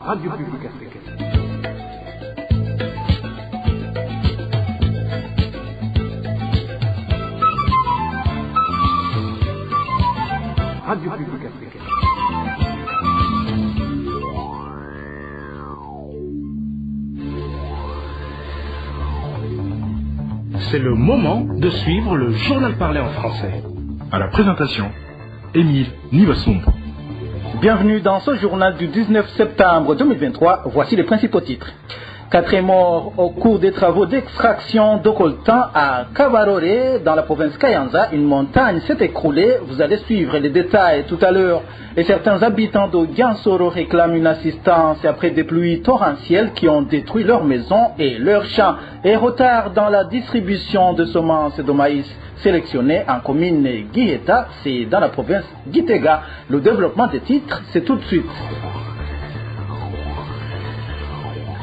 Radio Publique Africaine. Radio Publique Africaine. C'est le moment de suivre le journal parlé en français. À la présentation, Émile Nivasumbo. Bienvenue dans ce journal du 19 septembre 2023. Voici les principaux titres. 4 morts au cours des travaux d'extraction de coltan à Kabarore, dans la province Kayanza. Une montagne s'est écroulée. Vous allez suivre les détails tout à l'heure. Et certains habitants de Gansoro réclament une assistance après des pluies torrentielles qui ont détruit leurs maisons et leurs champs. Et retard dans la distribution de semences de maïs sélectionnées en commune Guiheta, c'est dans la province Gitega. Le développement des titres, c'est tout de suite.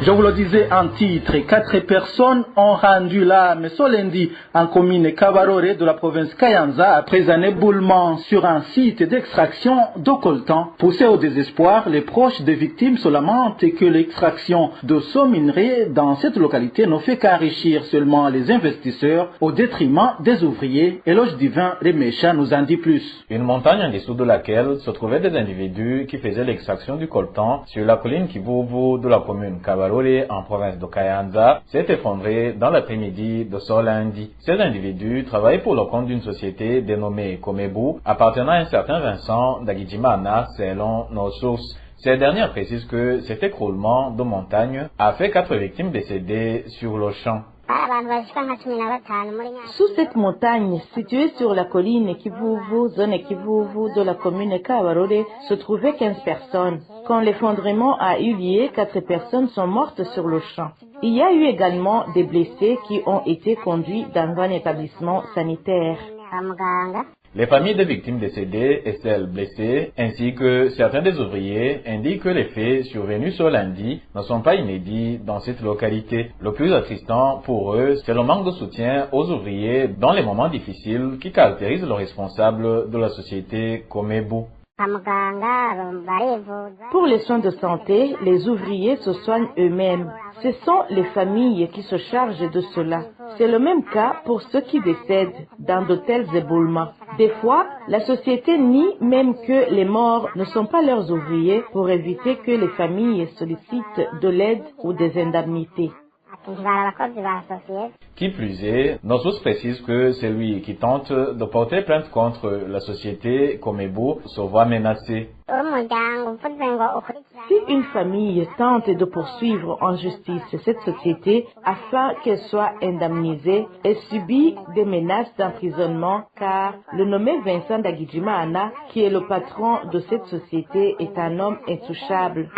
Je vous le disais en titre, 4 personnes ont rendu l'âme ce lundi en commune Kabarore de la province Kayanza après un éboulement sur un site d'extraction de coltan. Poussés au désespoir, les proches des victimes se lamentent que l'extraction de ce minerai dans cette localité ne fait qu'enrichir seulement les investisseurs au détriment des ouvriers. Éloge Divin Remesha nous en dit plus. Une montagne en dessous de laquelle se trouvaient des individus qui faisaient l'extraction du coltan sur la colline Kivuvu de la commune Kabarore en province de Kayanza s'est effondré dans l'après-midi de ce lundi. Ces individus travaillaient pour le compte d'une société dénommée Komebu, appartenant à un certain Vincent Dagijimana selon nos sources. Ces dernières précisent que cet écroulement de montagne a fait 4 victimes décédées sur le champ. Sous cette montagne, située sur la colline Kivuvu, zone Kivuvu de la commune Kabarore, se trouvaient 15 personnes. Quand l'effondrement a eu lieu, 4 personnes sont mortes sur le champ. Il y a eu également des blessés qui ont été conduits dans un établissement sanitaire. Les familles des victimes décédées et celles blessées, ainsi que certains des ouvriers, indiquent que les faits survenus ce lundi ne sont pas inédits dans cette localité. Le plus attristant pour eux, c'est le manque de soutien aux ouvriers dans les moments difficiles qui caractérisent le responsable de la société Komebu. Pour les soins de santé, les ouvriers se soignent eux-mêmes. Ce sont les familles qui se chargent de cela. C'est le même cas pour ceux qui décèdent dans de tels éboulements. Des fois, la société nie même que les morts ne sont pas leurs ouvriers pour éviter que les familles sollicitent de l'aide ou des indemnités. Qui plus est, nos sources précisent que celui qui tente de porter plainte contre la société Komebu se voit menacé. Si une famille tente de poursuivre en justice cette société afin qu'elle soit indemnisée, elle subit des menaces d'emprisonnement car le nommé Vincent Dagijimana, qui est le patron de cette société, est un homme intouchable.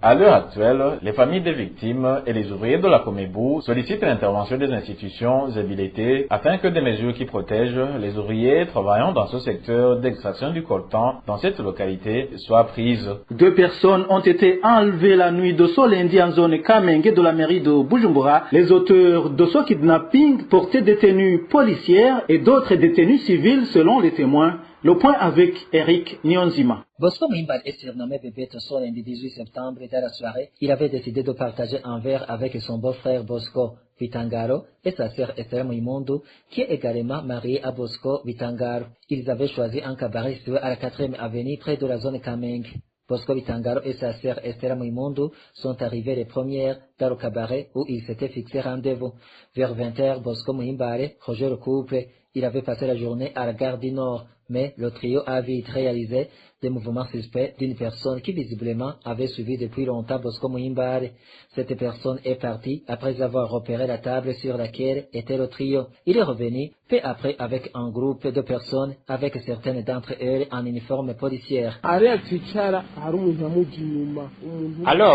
À l'heure actuelle, les familles des victimes et les ouvriers de la Komebu sollicitent l'intervention des institutions habilitées afin que des mesures qui protègent les ouvriers travaillant dans ce secteur d'extraction du coltan dans cette localité soient prises. 2 personnes ont été enlevées la nuit de ce lundi en zone Kamenge de la mairie de Bujumbura. Les auteurs de ce kidnapping portaient des tenues policières et d'autres détenus civils selon les témoins. Le point avec Eric Nyonzima. Bosco Mimbar est surnommé Bébé ce lundi 18 septembre et à la soirée, il avait décidé de partager un verre avec son beau-frère Bosco Vitangaro et sa sœur Esther Muimondo, qui est également mariée à Bosco Vitangaro. Ils avaient choisi un cabaret situé à la 4e avenue près de la zone Kameng. Bosco Vitangaro et sa sœur Esther Muimondo sont arrivés les premières dans le cabaret où ils s'étaient fixés rendez-vous. Vers 20h, Bosco Muimbare rejoint le couple. Il avait passé la journée à la gare du Nord, mais le trio a vite réalisé des mouvements suspects d'une personne qui visiblement avait suivi depuis longtemps Bosco Muimbare. Cette personne est partie après avoir repéré la table sur laquelle était le trio. Il est revenu peu après avec un groupe de personnes, avec certaines d'entre elles en uniforme policière. Alors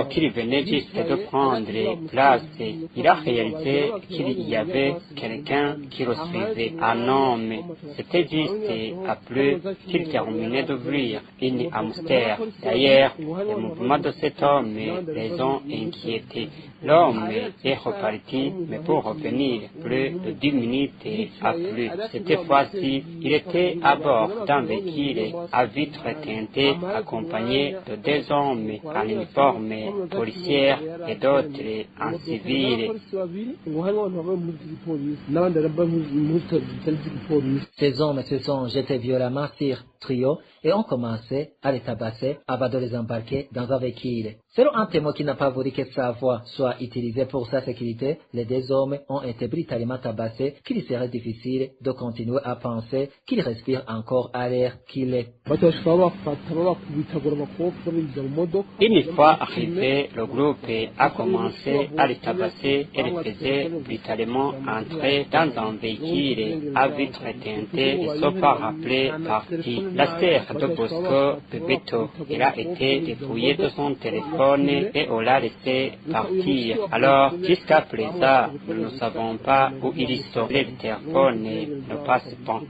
qu'il venait juste de prendre place, il a réalisé qu'il y avait quelqu'un qui le suivait, un homme. C'était juste après qu'il terminait d'ouvrir une hamster. D'ailleurs, les mouvements de cet homme les ont inquiétés. L'homme est reparti, mais pour revenir plus de 10 minutes à plus. Cette fois-ci, il était à bord d'un véhicule à vitres teintées, accompagné de 2 hommes en uniforme policière et d'autres en civil. Ces hommes se sont jetés violemment sur Trio et ont commencé à les tabasser avant de les embarquer dans un véhicule. Selon un témoin qui n'a pas voulu que sa voix soit utilisée pour sa sécurité, les 2 hommes ont été brutalement tabassés qu'il serait difficile de continuer à penser qu'ils respirent encore à l'air qu'il est. Une fois arrivé, le groupe a commencé à les tabasser et les faisait brutalement entrer dans un véhicule à vitres teintées et se pas rappeler parti. La sœur de Bosco, Bebeto, elle a été dépouillée de son téléphone et on l'a laissé partir. Alors, jusqu'à présent, nous ne savons pas où ils sont. Le téléphone ne passe pas.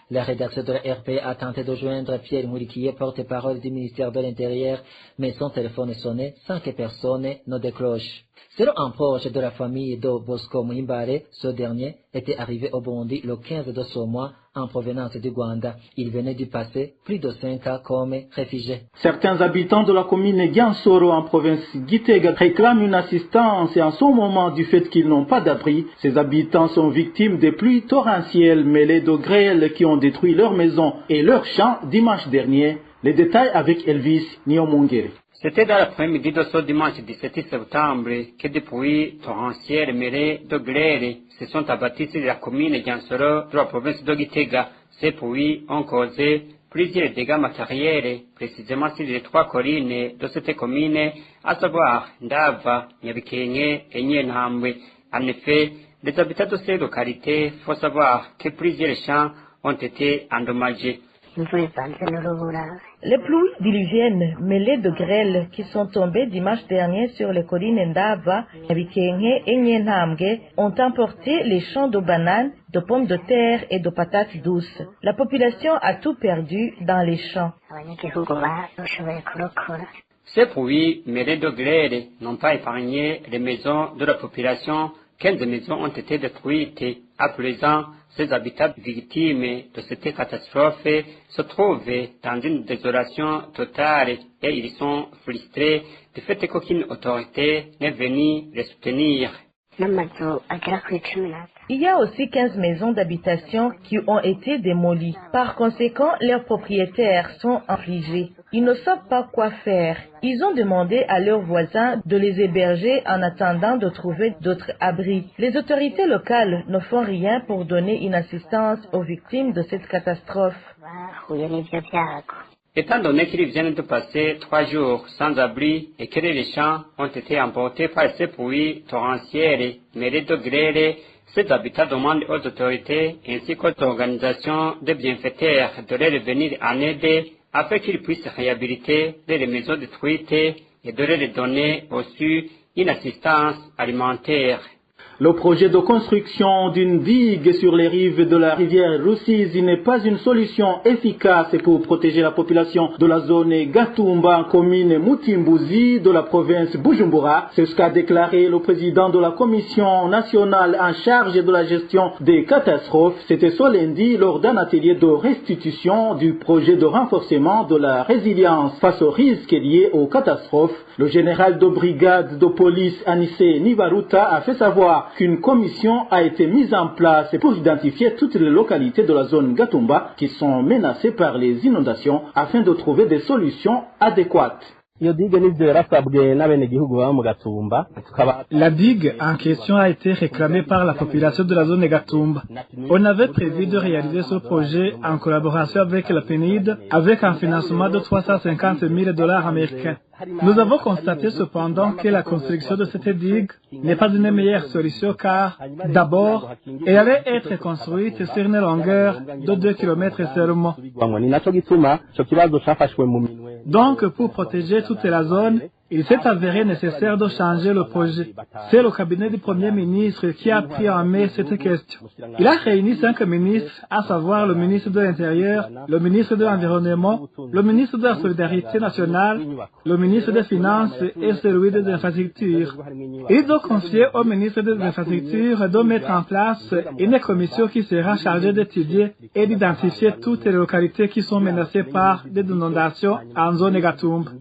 La rédaction de la RP a tenté de joindre Pierre Mouriquier, porte-parole du ministère de l'Intérieur, mais son téléphone sonnait sans que personne ne décroche. Selon un proche de la famille de Bosco Mouimbare, ce dernier était arrivé au Burundi le 15 de ce mois en provenance du Rwanda. Il venait d'y passer plus de 5 ans comme réfugié. Certains habitants de la commune Giansoro en province Gitega réclament une assistance et en ce moment du fait qu'ils n'ont pas d'abri. Ces habitants sont victimes des pluies torrentielles mêlées de grêles qui ont détruit leurs maisons et leurs champs dimanche dernier. Les détails avec Elvis Niomongere. C'était dans l'après-midi de ce dimanche 17 septembre que des pluies torrentielles mêlées de grêle se sont abattues sur la commune Giansoro de la province de Gitega. Ces pluies ont causé plusieurs dégâts matériels, précisément sur les 3 collines de cette commune, à savoir Ndava, Nyabikenke et Nyenhambwe. En effet, les habitants de ces localités, faut savoir que plusieurs champs ont été endommagés. Les pluies diluviennes mêlées de grêle qui sont tombées dimanche dernier sur les collines Ndava, Nyabikenke et Nyenhambwe ont emporté les champs de bananes, de pommes de terre et de patates douces. La population a tout perdu dans les champs. Ces pluies mêlées de grêle n'ont pas épargné les maisons de la population. 15 maisons ont été détruites. À présent, ces habitants victimes de cette catastrophe se trouvent dans une désolation totale et ils sont frustrés du fait qu'aucune autorité n'est venue les soutenir. Il y a aussi 15 maisons d'habitation qui ont été démolies. Par conséquent, leurs propriétaires sont affligés. Ils ne savent pas quoi faire. Ils ont demandé à leurs voisins de les héberger en attendant de trouver d'autres abris. Les autorités locales ne font rien pour donner une assistance aux victimes de cette catastrophe. Étant donné qu'ils viennent de passer 3 jours sans abri et que les champs ont été emportés par ces pluies torrentielles mêlées de grêle, ces habitants demandent aux autorités ainsi qu'aux organisations de bienfaiteurs de leur venir en aide afin qu'ils puissent réhabiliter les maisons détruites et de leur donner aussi une assistance alimentaire. Le projet de construction d'une digue sur les rives de la rivière Rusizi n'est pas une solution efficace pour protéger la population de la zone Gatumba, commune Mutimbuzi de la province Bujumbura. C'est ce qu'a déclaré le président de la commission nationale en charge de la gestion des catastrophes. C'était ce lundi lors d'un atelier de restitution du projet de renforcement de la résilience face aux risques liés aux catastrophes. Le général de brigade de police Anissé Nibaruta a fait savoir qu'une commission a été mise en place pour identifier toutes les localités de la zone Gatumba qui sont menacées par les inondations afin de trouver des solutions adéquates. La digue en question a été réclamée par la population de la zone de Gatumba. On avait prévu de réaliser ce projet en collaboration avec la PNID avec un financement de $350,000 américains. Nous avons constaté cependant que la construction de cette digue n'est pas une meilleure solution car, d'abord, elle allait être construite sur une longueur de 2 km seulement. Donc, pour protéger toute la zone, Il s'est avéré nécessaire de changer le projet. C'est le cabinet du Premier ministre qui a pris en main cette question. Il a réuni 5 ministres, à savoir le ministre de l'Intérieur, le ministre de l'Environnement, le ministre de la Solidarité nationale, le ministre des Finances et celui des Infrastructures. Il doit confier au ministre des Infrastructures de mettre en place une commission qui sera chargée d'étudier et d'identifier toutes les localités qui sont menacées par des inondations en zone Gatumba.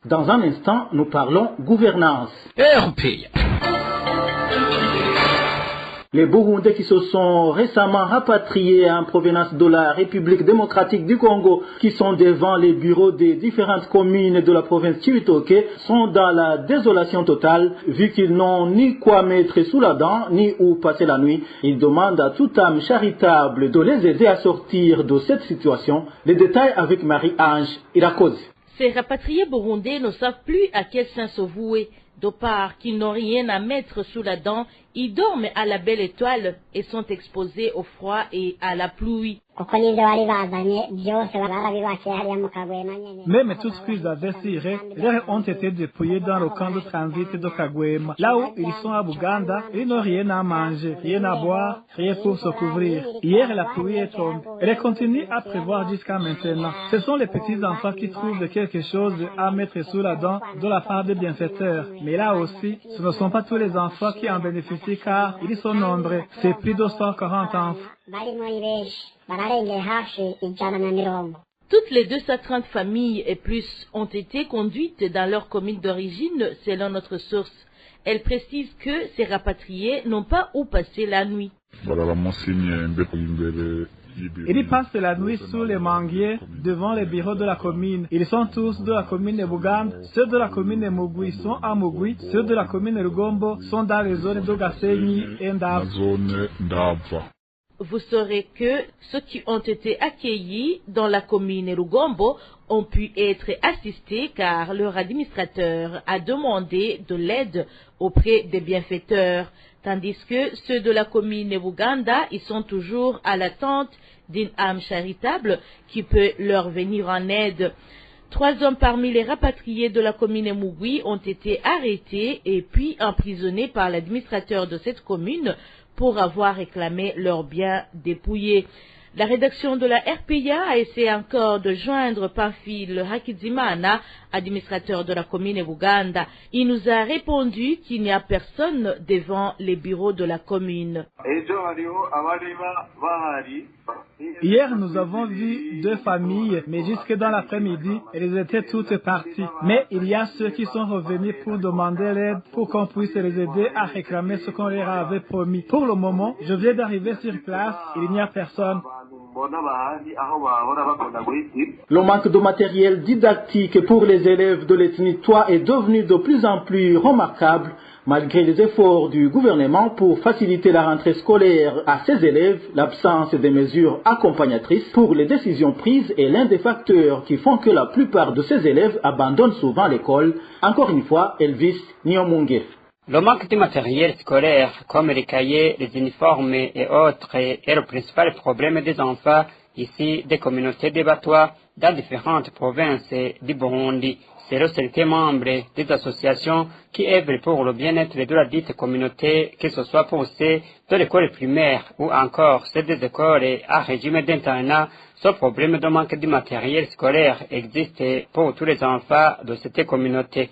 Dans un instant, nous parlons gouvernance. Les Burundais qui se sont récemment rapatriés en provenance de la République démocratique du Congo, qui sont devant les bureaux des différentes communes de la province Chibitoke, sont dans la désolation totale, vu qu'ils n'ont ni quoi mettre sous la dent, ni où passer la nuit. Ils demandent à toute âme charitable de les aider à sortir de cette situation. Les détails avec Marie-Ange Irakoze. Ces rapatriés burundais ne savent plus à quel saint se vouer. De part qu'ils n'ont rien à mettre sous la dent, ils dorment à la belle étoile et sont exposés au froid et à la pluie. Même tout ce qu'ils avaient tiré, ils ont été dépouillés dans le camp de transit de Kagwema. Là où ils sont à Buganda, ils n'ont rien à manger, rien à boire, rien pour se couvrir. Hier, la pluie est tombée. Elle continue à prévoir jusqu'à maintenant. Ce sont les petits enfants qui trouvent quelque chose à mettre sous la dent de la part des bienfaiteurs. Mais là aussi, ce ne sont pas tous les enfants qui en bénéficient car ils sont nombreux. C'est plus de 140 enfants. Toutes les 230 familles et plus ont été conduites dans leur commune d'origine selon notre source. Elle précise que ces rapatriés n'ont pas où passer la nuit. Ils passent la nuit sous les manguiers devant les bureaux de la commune. Ils sont tous de la commune de Buganda. Ceux de la commune de Mugwi sont à Mugwi. Ceux de la commune de Rugombo sont dans les zones de Gasenyi et Ndava. Vous saurez que ceux qui ont été accueillis dans la commune Rugombo ont pu être assistés car leur administrateur a demandé de l'aide auprès des bienfaiteurs, tandis que ceux de la commune Buganda, ils sont toujours à l'attente d'une âme charitable qui peut leur venir en aide. 3 hommes parmi les rapatriés de la commune Mugwi ont été arrêtés et puis emprisonnés par l'administrateur de cette commune pour avoir réclamé leurs biens dépouillés. La rédaction de la RPA a essayé encore de joindre Pamphile Hakizimana, administrateur de la commune Buganda. Il nous a répondu qu'il n'y a personne devant les bureaux de la commune. Hier, nous avons vu 2 familles, mais jusque dans l'après-midi, elles étaient toutes parties. Mais il y a ceux qui sont revenus pour demander l'aide pour qu'on puisse les aider à réclamer ce qu'on leur avait promis. Pour le moment, je viens d'arriver sur place, il n'y a personne. Le manque de matériel didactique pour les élèves de l'ethnie Twa est devenu de plus en plus remarquable, malgré les efforts du gouvernement pour faciliter la rentrée scolaire à ces élèves. L'absence des mesures accompagnatrices pour les décisions prises est l'un des facteurs qui font que la plupart de ces élèves abandonnent souvent l'école. Encore une fois, Elvis Nyomunge. Le manque de matériel scolaire, comme les cahiers, les uniformes et autres, est le principal problème des enfants ici des communautés de Batwa dans différentes provinces du Burundi. C'est le seul membre des associations qui œuvrent pour le bien-être de la dite communauté, que ce soit pour ceux de l'école primaire ou encore ceux des écoles à régime d'internat. Ce problème de manque de matériel scolaire existe pour tous les enfants de cette communauté.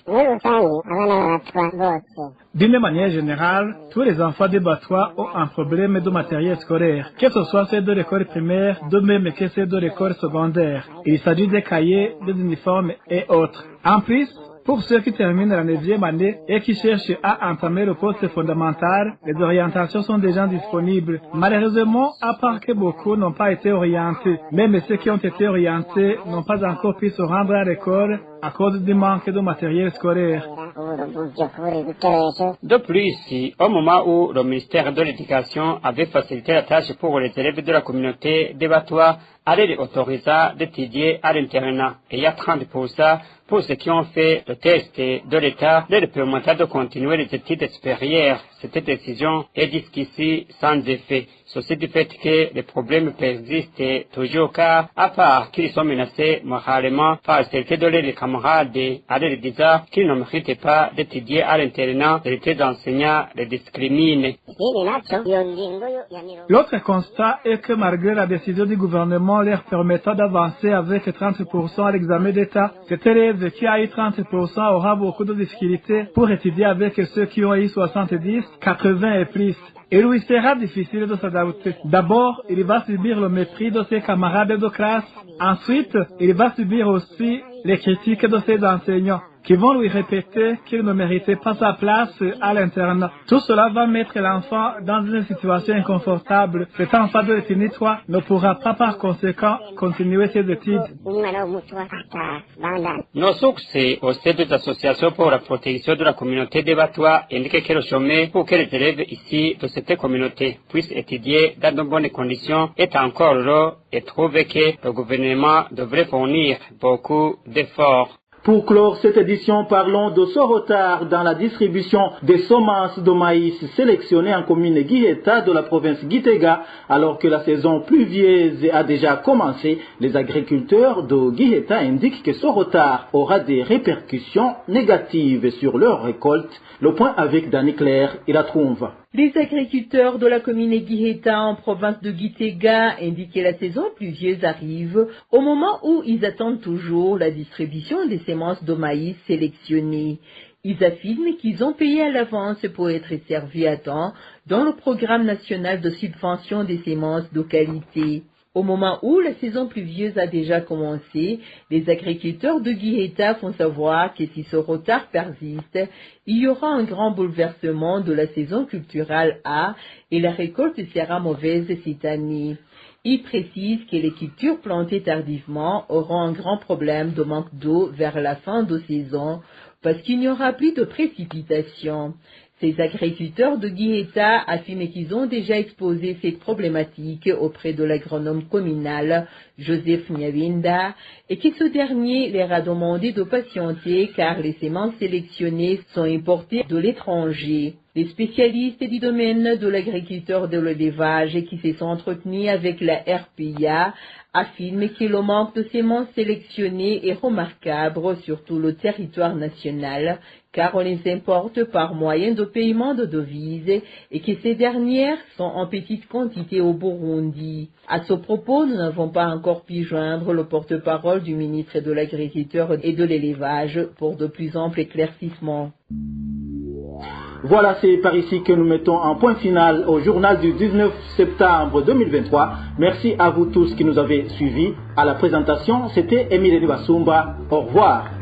D'une manière générale, tous les enfants des Batwa ont un problème de matériel scolaire, que ce soit ceux de l'école primaire, de même que ceux de l'école secondaire. Il s'agit des cahiers, des uniformes et autres. En plus, pour ceux qui terminent la 9e année et qui cherchent à entamer le poste fondamental, les orientations sont déjà disponibles. Malheureusement, à part que beaucoup n'ont pas été orientés, même ceux qui ont été orientés n'ont pas encore pu se rendre à l'école à cause du manque de matériel scolaire. De plus, au moment où le ministère de l'Éducation avait facilité la tâche pour les élèves de la communauté des Batwa allait autoriser d'étudier à l'internat. Et il y a 30% pour ceux qui ont fait le test de l'État, leur permettant de continuer les études supérieures. Cette décision est jusqu'ici sans effet. Ceci du fait que les problèmes persistent toujours car, à part qu'ils sont menacés moralement par certains de leurs camarades, à leur disant qu'ils ne méritent pas d'étudier à l'internat, les enseignants les discriminent. L'autre constat est que malgré la décision du gouvernement leur permettant d'avancer avec 30% à l'examen d'État, cet élève qui a eu 30% aura beaucoup de difficultés pour étudier avec ceux qui ont eu 70, 80 et plus. Il lui sera difficile de s'adapter. D'abord, il va subir le mépris de ses camarades de classe. Ensuite, il va subir aussi les critiques de ses enseignants, qui vont lui répéter qu'il ne méritait pas sa place à l'internat. Tout cela va mettre l'enfant dans une situation inconfortable. Cet enfant de l'ethnie 3 ne pourra pas par conséquent continuer ses études. Nos sources au sein des associations pour la protection de la communauté des Batois indiquent que le chemin pour que les élèves ici de cette communauté puissent étudier dans de bonnes conditions est encore long et trouvent que le gouvernement devrait fournir beaucoup d'efforts. Pour clore cette édition, parlons de ce retard dans la distribution des semences de maïs sélectionnées en commune Guiheta de la province Gitega, alors que la saison pluvieuse a déjà commencé. Les agriculteurs de Guiheta indiquent que ce retard aura des répercussions négatives sur leur récolte. Le point avec Dani Claire et la trouve. Les agriculteurs de la commune Guiheta en province de Gitega indiquent que la saison pluvieuse arrive au moment où ils attendent toujours la distribution des semences de maïs sélectionnées. Ils affirment qu'ils ont payé à l'avance pour être servis à temps dans le programme national de subvention des semences de qualité. Au moment où la saison pluvieuse a déjà commencé, les agriculteurs de Guiheta font savoir que si ce retard persiste, il y aura un grand bouleversement de la saison culturelle A et la récolte sera mauvaise cette année. Ils précisent que les cultures plantées tardivement auront un grand problème de manque d'eau vers la fin de saison parce qu'il n'y aura plus de précipitations. Ces agriculteurs de Guiheta affirment qu'ils ont déjà exposé cette problématique auprès de l'agronome communal Joseph Nyawinda et que ce dernier leur a demandé de patienter car les semences sélectionnées sont importées de l'étranger. Les spécialistes du domaine de l'agriculture de l'élevage qui se sont entretenus avec la RPIA affirment que le manque de semences sélectionnées est remarquable sur tout le territoire national car on les importe par moyen de paiement de devises et que ces dernières sont en petite quantité au Burundi. À ce propos, nous n'avons pas encore pu joindre le porte-parole du ministre de l'Agriculture et de l'Élevage pour de plus amples éclaircissements. Voilà, c'est par ici que nous mettons un point final au journal du 19 septembre 2023. Merci à vous tous qui nous avez suivis. À la présentation, c'était Émile Nibasumba. Au revoir.